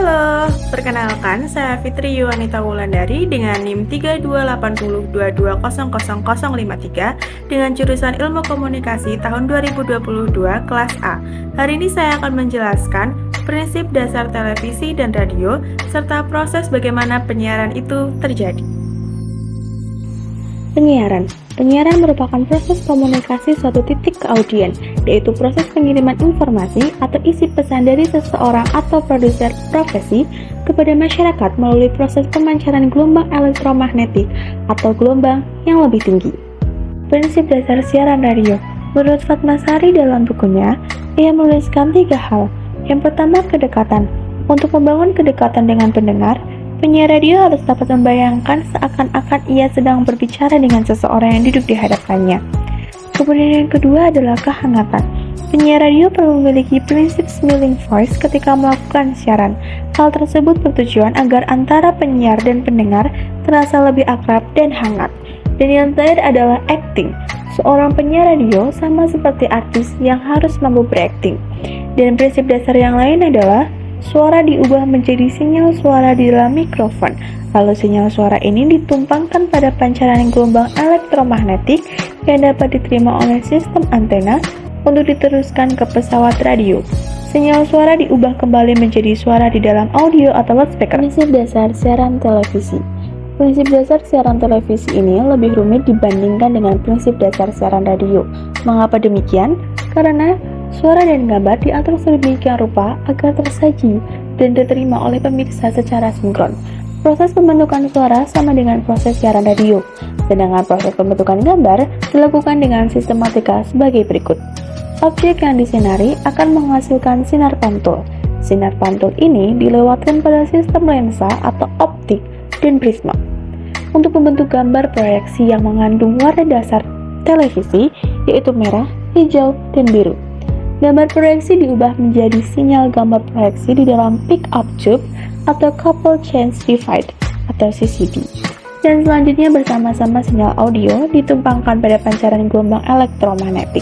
Halo, perkenalkan saya Fitri Yuwanita Wulandari dengan NIM 328022000053 dengan jurusan Ilmu Komunikasi tahun 2022 kelas A. Hari ini saya akan menjelaskan prinsip dasar televisi dan radio serta proses bagaimana penyiaran itu terjadi. Penyiaran merupakan proses komunikasi suatu titik ke audiens, yaitu proses pengiriman informasi atau isi pesan dari seseorang atau produser profesi kepada masyarakat melalui proses pemancaran gelombang elektromagnetik atau gelombang yang lebih tinggi. Prinsip dasar siaran radio. Menurut Fatmasari dalam bukunya, ia menuliskan 3 hal. Yang pertama, kedekatan. Untuk membangun kedekatan dengan pendengar, penyiar radio harus dapat membayangkan seakan-akan ia sedang berbicara dengan seseorang yang duduk di hadapannya. Kemudian yang kedua adalah kehangatan. Penyiar radio perlu memiliki prinsip smiling voice ketika melakukan siaran. Hal tersebut bertujuan agar antara penyiar dan pendengar terasa lebih akrab dan hangat. Dan yang terakhir adalah acting. Seorang penyiar radio sama seperti artis yang harus mampu berakting. Dan prinsip dasar yang lain adalah suara diubah menjadi sinyal suara di dalam mikrofon. Lalu sinyal suara ini ditumpangkan pada pancaran gelombang elektromagnetik yang dapat diterima oleh sistem antena untuk diteruskan ke pesawat radio. Sinyal suara diubah kembali menjadi suara di dalam audio atau loudspeaker. Prinsip dasar siaran televisi. Prinsip dasar siaran televisi ini lebih rumit dibandingkan dengan prinsip dasar siaran radio. Mengapa demikian? Karena suara dan gambar diatur sedemikian rupa agar tersaji dan diterima oleh pemirsa secara sinkron. Proses pembentukan suara sama dengan proses siaran radio, sedangkan proses pembentukan gambar dilakukan dengan sistematika sebagai berikut. Objek yang disinari akan menghasilkan sinar pantul. Sinar pantul ini dilewatkan pada sistem lensa atau optik dan prisma. Untuk membentuk gambar proyeksi yang mengandung warna dasar televisi, yaitu merah, hijau, dan biru. Gambar proyeksi diubah menjadi sinyal gambar proyeksi di dalam pick-up tube atau couple change divide atau CCD. Dan selanjutnya bersama-sama sinyal audio ditumpangkan pada pancaran gelombang elektromagnetik.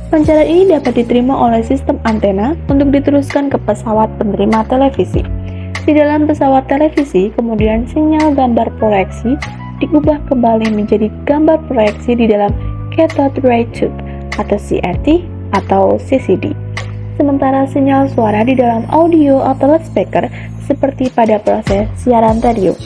Pancaran ini dapat diterima oleh sistem antena untuk diteruskan ke pesawat penerima televisi. Di dalam pesawat televisi, kemudian sinyal gambar proyeksi diubah kembali menjadi gambar proyeksi di dalam cathode ray tube atau CRT atau CCD. Sementara sinyal suara di dalam audio atau loudspeaker seperti pada proses siaran radio.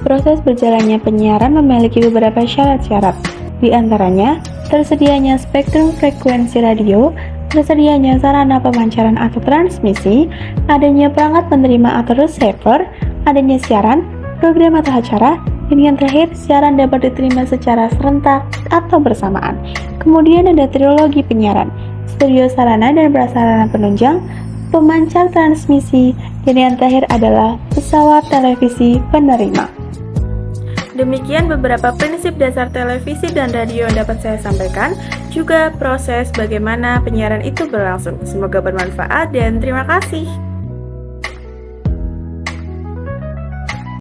Proses berjalannya penyiaran memiliki beberapa syarat-syarat. Di antaranya, tersedianya spektrum frekuensi radio, tersedianya sarana pemancaran atau transmisi, adanya perangkat penerima atau receiver, adanya siaran, program atau acara, dan yang terakhir, siaran dapat diterima secara serentak atau bersamaan. Kemudian ada trilogi penyiaran, studio sarana dan prasarana penunjang, pemancar transmisi, dan yang terakhir adalah pesawat televisi penerima. Demikian beberapa prinsip dasar televisi dan radio yang dapat saya sampaikan, juga proses bagaimana penyiaran itu berlangsung. Semoga bermanfaat dan terima kasih.